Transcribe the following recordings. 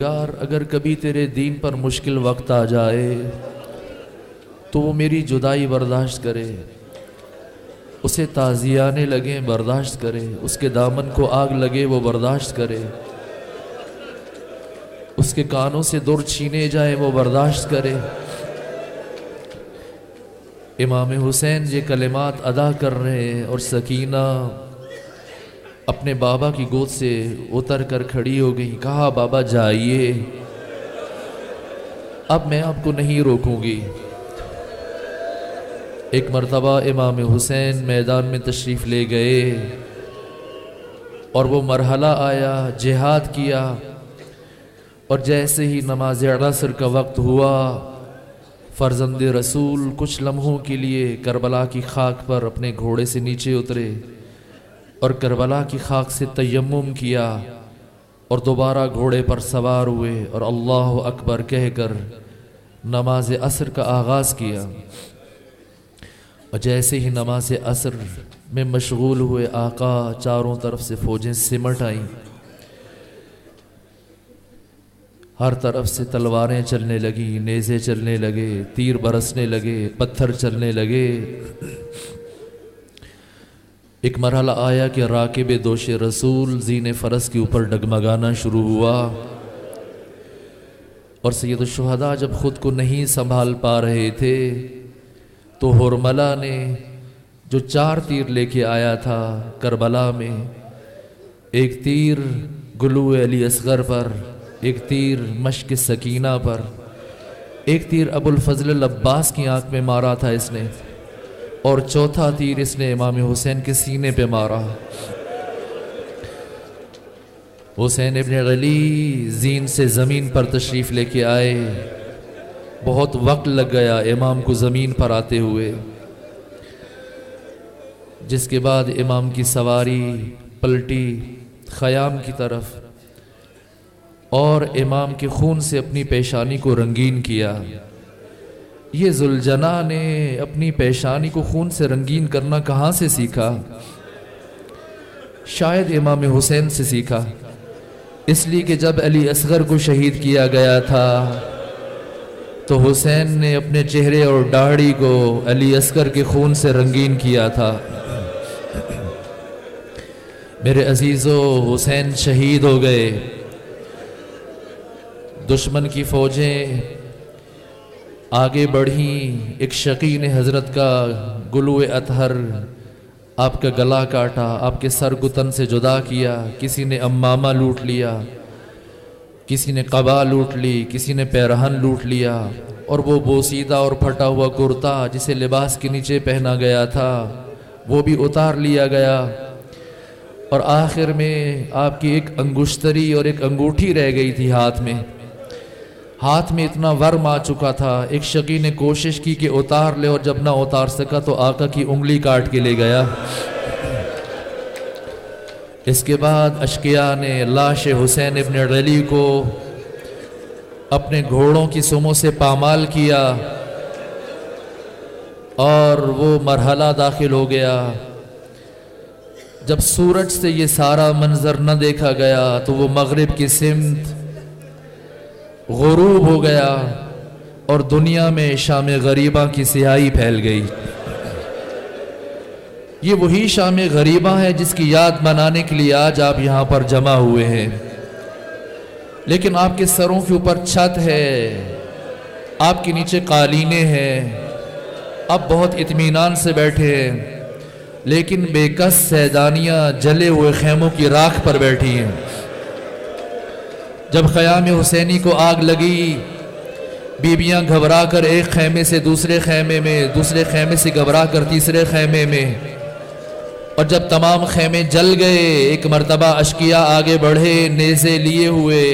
یار اگر کبھی تیرے دین پر مشکل وقت آ جائے تو وہ میری جدائی برداشت کرے، اسے تازیانے لگیں برداشت کرے، اس کے دامن کو آگ لگے وہ برداشت کرے، اس کے کانوں سے در چھینے جائے وہ برداشت کرے۔ امام حسین یہ کلمات ادا کر رہے ہیں اور سکینہ اپنے بابا کی گود سے اتر کر کھڑی ہو گئی۔ کہا بابا جائیے، اب میں آپ کو نہیں روکوں گی۔ ایک مرتبہ امام حسین میدان میں تشریف لے گئے اور وہ مرحلہ آیا، جہاد کیا، اور جیسے ہی نماز عصر کا وقت ہوا، فرزند رسول کچھ لمحوں کے لیے کربلا کی خاک پر اپنے گھوڑے سے نیچے اترے اور کربلا کی خاک سے تیمم کیا اور دوبارہ گھوڑے پر سوار ہوئے اور اللہ اکبر کہہ کر نماز عصر کا آغاز کیا۔ اور جیسے ہی نماز عصر میں مشغول ہوئے، آقا چاروں طرف سے فوجیں سمٹ آئیں، ہر طرف سے تلواریں چلنے لگیں، نیزے چلنے لگے، تیر برسنے لگے، پتھر چلنے لگے۔ ایک مرحلہ آیا کہ راکب دوش رسول زین فرس کے اوپر ڈگمگانا شروع ہوا، اور سید الشہداء جب خود کو نہیں سنبھال پا رہے تھے تو ہرملہ نے جو 4 تیر لے کے آیا تھا کربلا میں، ایک تیر گلو علی اصغر پر، ایک تیر مشک سکینہ پر، ایک تیر ابو الفضل العباس کی آنکھ میں مارا تھا اس نے، اور چوتھا تیر اس نے امام حسین کے سینے پہ مارا۔ حسین ابن علی زین سے زمین پر تشریف لے کے آئے، بہت وقت لگ گیا امام کو زمین پر آتے ہوئے، جس کے بعد امام کی سواری پلٹی خیام کی طرف اور امام کے خون سے اپنی پیشانی کو رنگین کیا۔ یہ ذوالجناح نے اپنی پیشانی کو خون سے رنگین کرنا کہاں سے سیکھا؟ شاید امام حسین سے سیکھا، اس لیے کہ جب علی اصغر کو شہید کیا گیا تھا تو حسین نے اپنے چہرے اور داڑھی کو علی اصغر کے خون سے رنگین کیا تھا۔ میرے عزیزو، حسین شہید ہو گئے، دشمن کی فوجیں آگے بڑھیں، ایک شقی نے حضرت کا گلو اطہر آپ کا گلا کاٹا، آپ کے سر کو تن سے جدا کیا، کسی نے امامہ لوٹ لیا، کسی نے قبا لوٹ لی، کسی نے پیرہن لوٹ لیا، اور وہ بوسیدہ اور پھٹا ہوا کرتا جسے لباس کے نیچے پہنا گیا تھا وہ بھی اتار لیا گیا، اور آخر میں آپ کی ایک انگشتری اور ایک انگوٹھی رہ گئی تھی ہاتھ میں اتنا ورم آ چکا تھا۔ ایک شقی نے کوشش کی کہ اتار لے، اور جب نہ اتار سکا تو آقا کی انگلی کاٹ کے لے گیا۔ اس کے بعد اشقیاء نے لاش حسین ابن علی کو اپنے گھوڑوں کی سموں سے پامال کیا، اور وہ مرحلہ داخل ہو گیا۔ جب سورج سے یہ سارا منظر نہ دیکھا گیا تو وہ مغرب کی سمت غروب ہو گیا، اور دنیا میں شام غریبہ کی سیاہی پھیل گئی۔ یہ وہی شام غریبہ ہے جس کی یاد منانے کے لیے آج آپ یہاں پر جمع ہوئے ہیں، لیکن آپ کے سروں کے اوپر چھت ہے، آپ کے نیچے قالینیں ہیں، آپ بہت اطمینان سے بیٹھے ہیں، لیکن بے کس سیدانیاں جلے ہوئے خیموں کی راکھ پر بیٹھی ہیں۔ جب خیام حسینی کو آگ لگی، بیبیاں گھبرا کر ایک خیمے سے دوسرے خیمے میں، دوسرے خیمے سے گھبرا کر تیسرے خیمے میں، اور جب تمام خیمے جل گئے، ایک مرتبہ اشقیاء آگے بڑھے نیزے لیے ہوئے،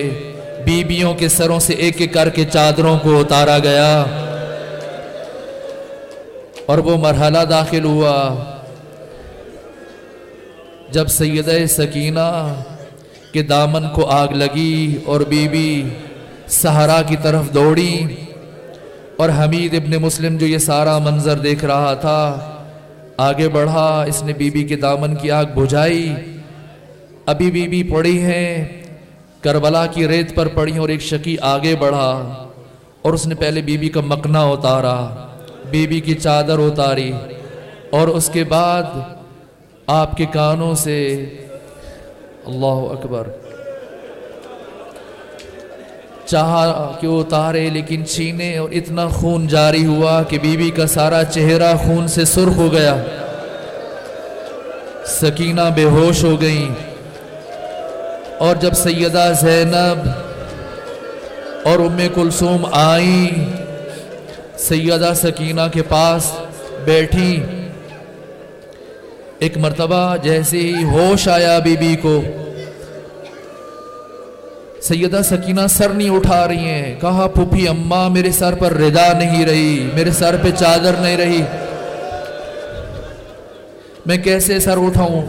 بیبیوں کے سروں سے ایک ایک کر کے چادروں کو اتارا گیا، اور وہ مرحلہ داخل ہوا جب سیدہ سکینہ کہ دامن کو آگ لگی اور بی بی صحرا کی طرف دوڑی، اور حمید ابن مسلم جو یہ سارا منظر دیکھ رہا تھا آگے بڑھا، اس نے بی بی کے دامن کی آگ بجھائی۔ ابھی بی بی پڑی ہیں، کربلا کی ریت پر پڑی اور ایک شقی آگے بڑھا اور اس نے پہلے بی بی کا مکنا اتارا، بی بی کی چادر اتاری، اور اس کے بعد آپ کے کانوں سے اللہ اکبر چاہا کہ اتارے لیکن چھینے، اور اتنا خون جاری ہوا کہ بی بی کا سارا چہرہ خون سے سرخ ہو گیا، سکینہ بے ہوش ہو گئیں۔ اور جب سیدہ زینب اور ام کلثوم آئیں، سیدہ سکینہ کے پاس بیٹھی، ایک مرتبہ جیسے ہی ہوش آیا بی بی کو، سیدہ سکینہ سر نہیں اٹھا رہی ہیں، کہا پھوپھی اماں میرے سر پر ردا نہیں رہی، میرے سر پہ چادر نہیں رہی، میں کیسے سر اٹھاؤں؟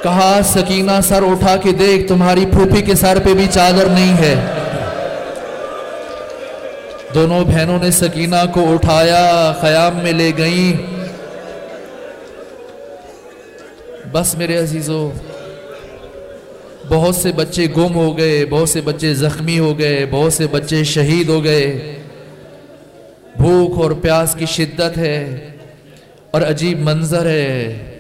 کہا سکینہ سر اٹھا کے دیکھ، تمہاری پھوپھی کے سر پہ بھی چادر نہیں ہے۔ دونوں بہنوں نے سکینہ کو اٹھایا، خیام میں لے گئیں۔ بس میرے عزیزو، بہت سے بچے گم ہو گئے، بہت سے بچے زخمی ہو گئے، بہت سے بچے شہید ہو گئے، بھوک اور پیاس کی شدت ہے، اور عجیب منظر ہے،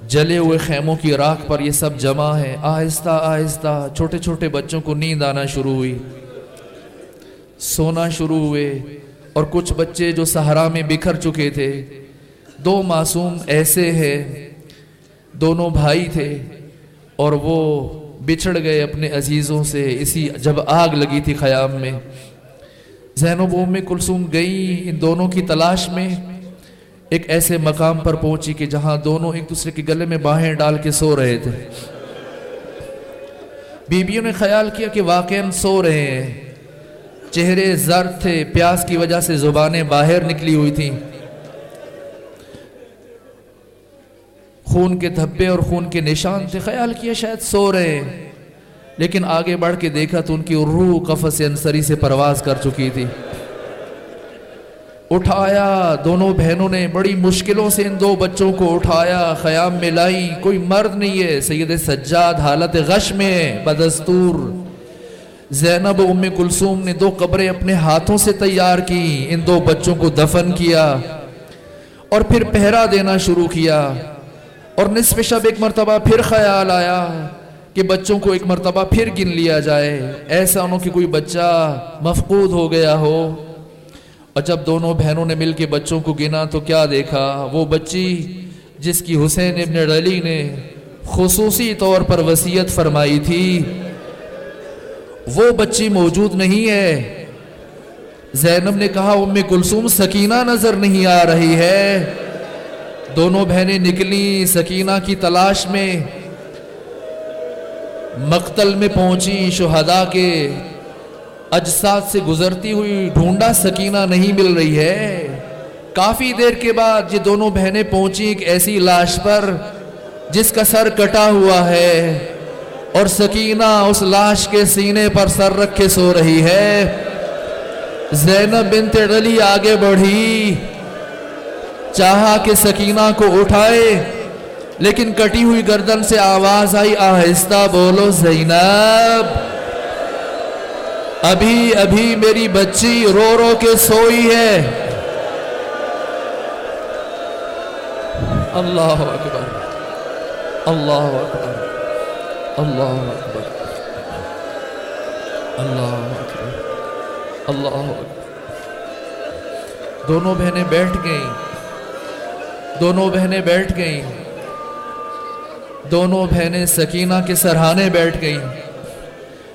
جلے ہوئے خیموں کی راکھ پر یہ سب جمع ہے۔ آہستہ آہستہ چھوٹے چھوٹے بچوں کو نیند آنا شروع ہوئی، سونا شروع ہوئے، اور کچھ بچے جو صحرا میں بکھر چکے تھے، دو معصوم ایسے ہیں، دونوں بھائی تھے، اور وہ بچھڑ گئے اپنے عزیزوں سے اسی جب آگ لگی تھی خیام میں۔ زینب و ام کلثوم گئی ان دونوں کی تلاش میں، ایک ایسے مقام پر پہنچی کہ جہاں دونوں ایک دوسرے کے گلے میں باہیں ڈال کے سو رہے تھے۔ بیویوں نے خیال کیا کہ واقعاً سو رہے ہیں، چہرے زرد تھے، پیاس کی وجہ سے زبانیں باہر نکلی ہوئی تھیں، خون کے دھبے اور خون کے نشان تھے، خیال کیا شاید سو رہے ہیں، لیکن آگے بڑھ کے دیکھا تو ان کی روح قفس انصری سے پرواز کر چکی تھی۔ اٹھایا، دونوں بہنوں نے بڑی مشکلوں سے ان دو بچوں کو اٹھایا، خیام میں لائی، کوئی مرد نہیں ہے، سید سجاد حالت غش میں ہے، بدستور زینب و ام کلثوم نے دو قبریں اپنے ہاتھوں سے تیار کی، ان دو بچوں کو دفن کیا، اور پھر پہرا دینا شروع کیا، اور نصف شب ایک مرتبہ پھر خیال آیا کہ بچوں کو ایک مرتبہ پھر گن لیا جائے، ایسا نہ کہ کوئی بچہ مفقود ہو گیا ہو۔ اور جب دونوں بہنوں نے مل کے بچوں کو گنا تو کیا دیکھا، وہ بچی جس کی حسین ابن علی نے خصوصی طور پر وصیت فرمائی تھی، وہ بچی موجود نہیں ہے۔ زینب نے کہا ام کلثوم سکینہ نظر نہیں آ رہی ہے۔ دونوں بہنیں نکلی سکینہ کی تلاش میں، مقتل میں پہنچی، شہداء کے اجساد سے گزرتی ہوئی، ڈھونڈا سکینہ نہیں مل رہی ہے۔ کافی دیر کے بعد یہ دونوں بہنیں پہنچی ایک ایسی لاش پر جس کا سر کٹا ہوا ہے، اور سکینہ اس لاش کے سینے پر سر رکھ کے سو رہی ہے۔ زینب بنت علی آگے بڑھی، چاہا کہ سکینہ کو اٹھائے، لیکن کٹی ہوئی گردن سے آواز آئی، آہستہ بولو زینب، ابھی ابھی میری بچی رو رو کے سوئی ہے۔ اللہ اکبر، اللہ اکبر، اللہ اکبر، اللہ اکبر، اللہ اکبر۔ دونوں بہنیں بیٹھ گئیں، دونوں بہنیں بیٹھ گئیں، دونوں بہنیں سکینہ کے سرہانے بیٹھ گئیں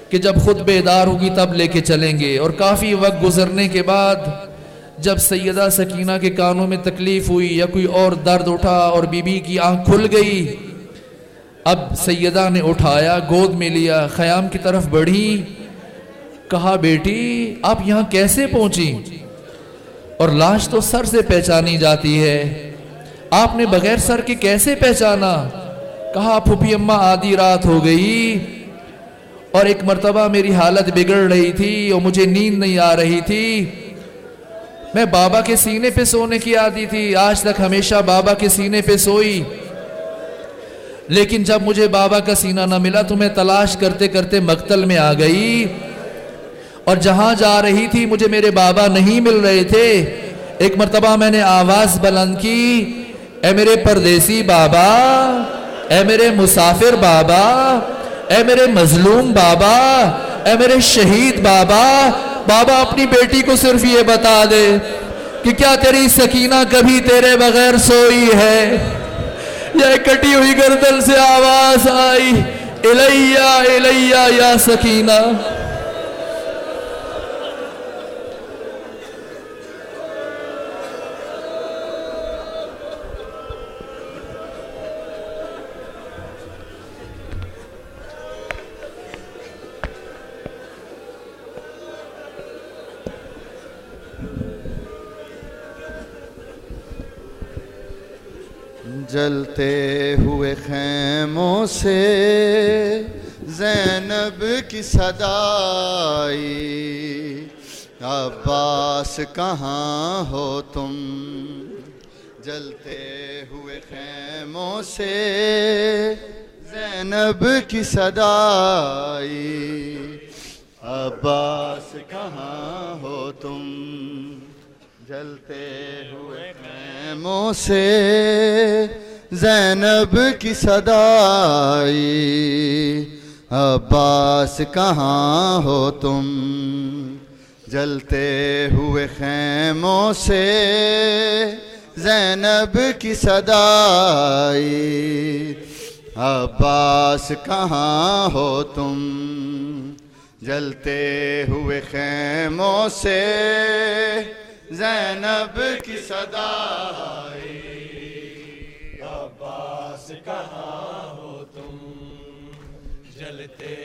کہ جب خود بیدار ہوگی تب لے کے چلیں گے۔ اور کافی وقت گزرنے کے بعد جب سیدہ سکینہ کے کانوں میں تکلیف ہوئی یا کوئی اور درد اٹھا اور بی بی کی آنکھ کھل گئی، اب سیدہ نے اٹھایا، گود میں لیا، خیام کی طرف بڑھی، کہا بیٹی آپ یہاں کیسے پہنچی؟ اور لاش تو سر سے پہچانی جاتی ہے، آپ نے بغیر سر کے کیسے پہچانا؟ کہا پھوپھی اماں آدھی رات ہو گئی، اور ایک مرتبہ میری حالت بگڑ رہی تھی اور مجھے نیند نہیں آ رہی تھی، میں بابا کے سینے پہ سونے کی عادی تھی، آج تک ہمیشہ بابا کے سینے پہ سوئی، لیکن جب مجھے بابا کا سینہ نہ ملا تو میں تلاش کرتے کرتے مقتل میں آ گئی، اور جہاں جا رہی تھی مجھے میرے بابا نہیں مل رہے تھے۔ ایک مرتبہ میں نے آواز بلند کی، اے میرے پردیسی بابا، اے میرے مسافر بابا، اے میرے مظلوم بابا، اے میرے شہید بابا۔ بابا اپنی بیٹی کو صرف یہ بتا دے کہ کیا تیری سکینہ کبھی تیرے بغیر سوئی ہے؟ یا کٹی ہوئی گردن سے آواز آئی، الیہ الیہ یا سکینہ۔ جلتے ہوئے خیموں سے زینب کی صدا آئی، عباس کہاں ہو تم؟ جلتے ہوئے خیموں سے زینب کی صدا آئی، عباس کہاں ہو تم؟ جلتے ہوئے خیموں سے زینب کی صدا آئی، عباس کہاں ہو تم؟ جلتے ہوئے خیموں سے زینب کی صدا آئی، عباس کہاں ہو تم؟ جلتے ہوئے خیموں سے زینب کی صدا آئی، عباس کہاں ہو تم؟ جلتے